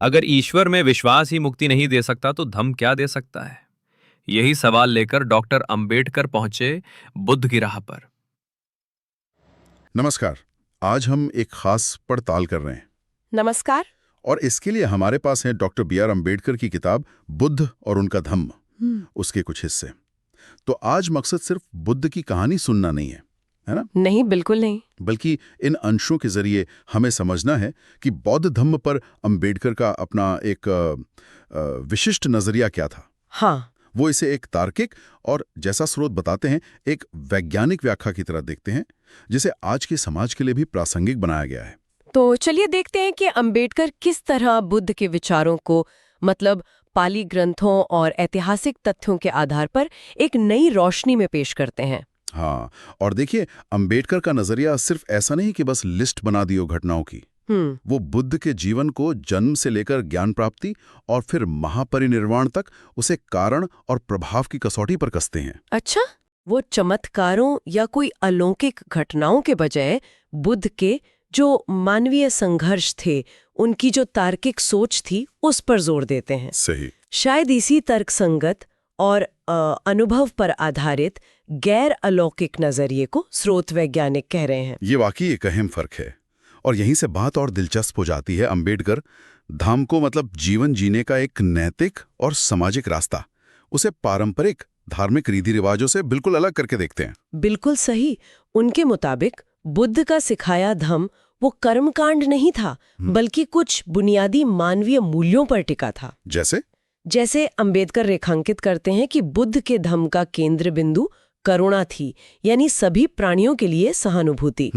अगर ईश्वर में विश्वास ही मुक्ति नहीं दे सकता तो धम्म क्या दे सकता है? यही सवाल लेकर डॉक्टर अंबेडकर पहुंचे बुद्ध की राह पर। नमस्कार। आज हम एक खास पड़ताल कर रहे हैं नमस्कार। और इसके लिए हमारे पास है डॉक्टर बी.आर. अम्बेडकर की किताब बुद्ध और उनका धम्म, उसके कुछ हिस्से। तो आज मकसद सिर्फ बुद्ध की कहानी सुनना नहीं है ना? नहीं, बिल्कुल नहीं। बल्कि इन अंशों के जरिए हमें समझना है कि बौद्ध धम्म पर अम्बेडकर का अपना एक विशिष्ट नजरिया क्या था। हाँ। वो इसे एक तार्किक और, जैसा स्रोत बताते हैं, एक वैज्ञानिक व्याख्या की तरह देखते हैं, जिसे आज के समाज के लिए भी प्रासंगिक बनाया गया है। तो चलिए देखते हैं कि अंबेडकर किस तरह बुद्ध के विचारों को, मतलब पाली ग्रंथों और ऐतिहासिक तथ्यों के आधार पर एक नई रोशनी में पेश करते हैं। हाँ, और देखिए, अंबेडकर का नजरिया सिर्फ ऐसा नहीं कि बस लिस्ट बना दियो घटनाओं की। वो बुद्ध के जीवन को जन्म से लेकर ज्ञान प्राप्ति और फिर महापरिनिर्वाण तक उसे कारण और प्रभाव की कसौटी पर कसते हैं। अच्छा, वो चमत्कारों या कोई अलौकिक घटनाओं के बजाय बुद्ध के जो मानवीय संघर्ष थे, उनकी जो तार्किक सोच थी, उस पर जोर देते हैं। सही। शायद इसी तर्कसंगत और अनुभव पर आधारित गैर अलौकिक नजरिए को स्रोत वैज्ञानिक कह रहे हैं। ये वाकई एक अहम फर्क है, और यहीं से बात और दिलचस्प हो जाती है। अंबेडकर धम्म को, मतलब जीवन जीने का एक नैतिक और सामाजिक रास्ता, उसे पारंपरिक धार्मिक रीति रिवाजों से बिल्कुल अलग करके देखते हैं। बिल्कुल सही। उनके मुताबिक बुद्ध का सिखाया धम्म वो कर्मकांड नहीं था, बल्कि कुछ बुनियादी मानवीय मूल्यों पर टिका था। जैसे अंबेडकर रेखांकित करते हैं कि बुद्ध के धम्म का केंद्र बिंदु करुणा थी, यानी सभी प्राणियों के लिए सहानुभूति,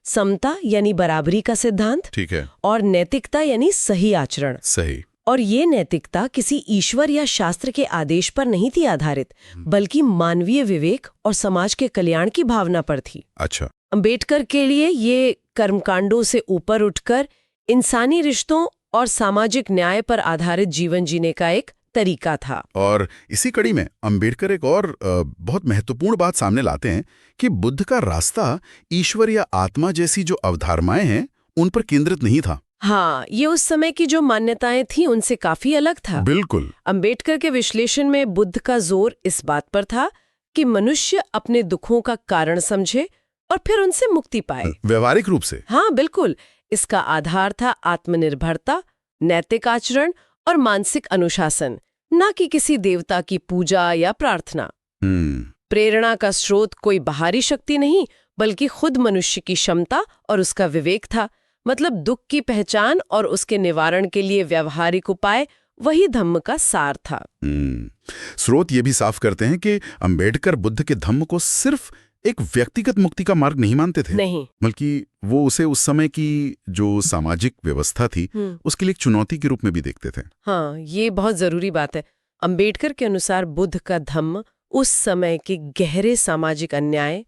समता यानी बराबरी का सिद्धांत, ठीक है, और नैतिकता यानी सही आचरण। सही। और ये नैतिकता किसी ईश्वर या शास्त्र के आदेश पर नहीं थी आधारित, बल्कि मानवीय विवेक और समाज के कल्याण की भावना पर थी। अच्छा। अंबेडकर के लिए ये कर्मकांडों से ऊपर उठकर इंसानी रिश्तों और सामाजिक न्याय पर आधारित जीवन जीने का एक तरीका था। और इसी कड़ी में अंबेडकर एक और बहुत महत्वपूर्ण बात सामने लाते हैं कि बुद्ध का रास्ता ईश्वर या आत्मा जैसी जो अवधारणाएं हैं, उन पर केंद्रित नहीं था। हाँ, ये उस समय की जो मान्यताएं थी उनसे काफी अलग था। बिल्कुल। अंबेडकर के विश्लेषण में बुद्ध का जोर इस बात पर था कि मनुष्य अपने दुखों का कारण समझे और फिर उनसे मुक्ति पाए, व्यवहारिक रूप से। हाँ बिल्कुल। इसका आधार था आत्मनिर्भरता, नैतिक आचरण और मानसिक अनुशासन, न कि किसी देवता की पूजा या प्रार्थना। प्रेरणा का स्रोत कोई बाहरी शक्ति नहीं, बल्कि खुद मनुष्य की क्षमता और उसका विवेक था। मतलब दुख की पहचान और उसके निवारण के लिए व्यवहारिक उपाय, वही धम्म का सार था। स्रोत ये भी साफ करते हैं कि अंबेडकर बुद्ध के धम्म को सिर्फ एक व्यक्तिगत मुक्ति का मार्ग नहीं मानते थे, नहीं, बल्कि वो उसे उस समय की जो सामाजिक व्यवस्था थी, उसके लिए एक चुनौती के रूप में भी देखते थे। हाँ, ये बहुत जरूरी बात है। अंबेडकर के अनुसार बुद्ध का धम्म उस समय के गहरे सामाजिक अन्याय,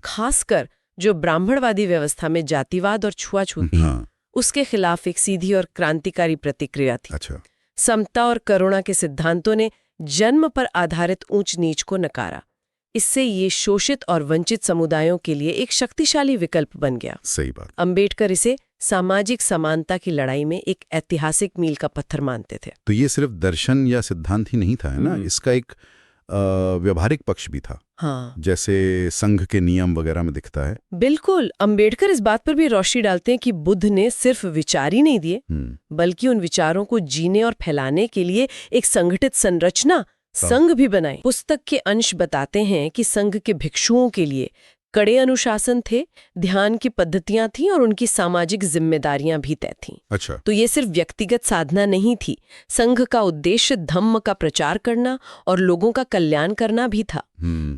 खासकर जो ब्राह्मणवादी व्यवस्था में जातिवाद और छुआछूत थी, उसके खिलाफ एक सीधी और क्रांतिकारी प्रतिक्रिया थी। अच्छा। समता और करुणा के सिद्धांतों ने जन्म पर आधारित ऊंच नीच को नकारा। इससे ये शोषित और वंचित समुदायों के लिए एक शक्तिशाली विकल्प बन गया। सही बात। अंबेडकर इसे सामाजिक समानता की लड़ाई में एक ऐतिहासिक मील का पत्थर मानते थे। तो ये सिर्फ दर्शन या सिद्धांत ही नहीं था, है ना, इसका एक व्यवहारिक पक्ष भी था। हाँ, जैसे संघ के नियम वगैरह में दिखता है। बिल्कुल। अंबेडकर इस बात पर भी रोशनी डालते हैं कि बुद्ध ने सिर्फ विचार ही नहीं दिए, बल्कि उन विचारों को जीने और फैलाने के लिए एक संगठित संरचना, संघ भी बनाई। पुस्तक के अंश बताते हैं कि संघ के भिक्षुओं के लिए कड़े अनुशासन थे, ध्यान की पद्धतियां थीं और उनकी सामाजिक जिम्मेदारियां भी तय थीं। अच्छा। तो ये सिर्फ व्यक्तिगत साधना नहीं थी, संघ का उद्देश्य धम्म का प्रचार करना और लोगों का कल्याण करना भी था।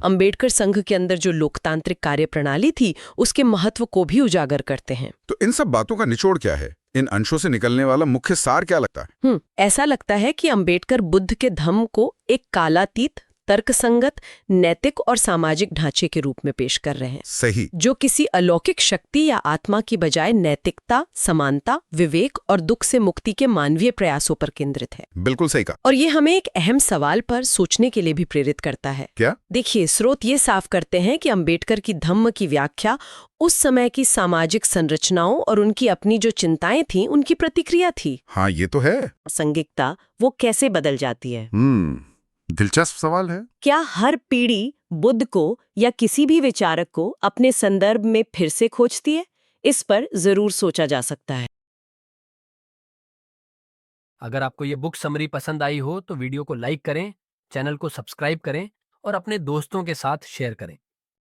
अंबेडकर संघ के अंदर जो लोकतांत्रिक कार्य प्रणाली थी, उसके महत्व को भी उजागर करते हैं। तो इन सब बातों का निचोड़ क्या है? इन अंशों से निकलने वाला मुख्य सार क्या लगता है? ऐसा लगता है कि अंबेडकर बुद्ध के धम्म को एक कालातीत, तर्कसंगत, नैतिक और सामाजिक ढांचे के रूप में पेश कर रहे हैं, सही। जो किसी अलौकिक शक्ति या आत्मा की बजाय नैतिकता, समानता, विवेक और दुख से मुक्ति के मानवीय प्रयासों पर केंद्रित है। बिल्कुल सही कहा। और ये हमें एक अहम सवाल पर सोचने के लिए भी प्रेरित करता है। क्या? देखिए, स्रोत ये साफ करते हैं कि अंबेडकर की धम्म की व्याख्या उस समय की सामाजिक संरचनाओं और उनकी अपनी जो चिंताएं थीं, उनकी प्रतिक्रिया थी। हाँ, ये तो है। प्रासंगिकता वो कैसे बदल जाती है? दिलचस्प सवाल है। क्या हर पीढ़ी बुद्ध को या किसी भी विचारक को अपने संदर्भ में फिर से खोजती है? इस पर जरूर सोचा जा सकता है। अगर आपको ये बुक समरी पसंद आई हो तो वीडियो को लाइक करें, चैनल को सब्सक्राइब करें और अपने दोस्तों के साथ शेयर करें।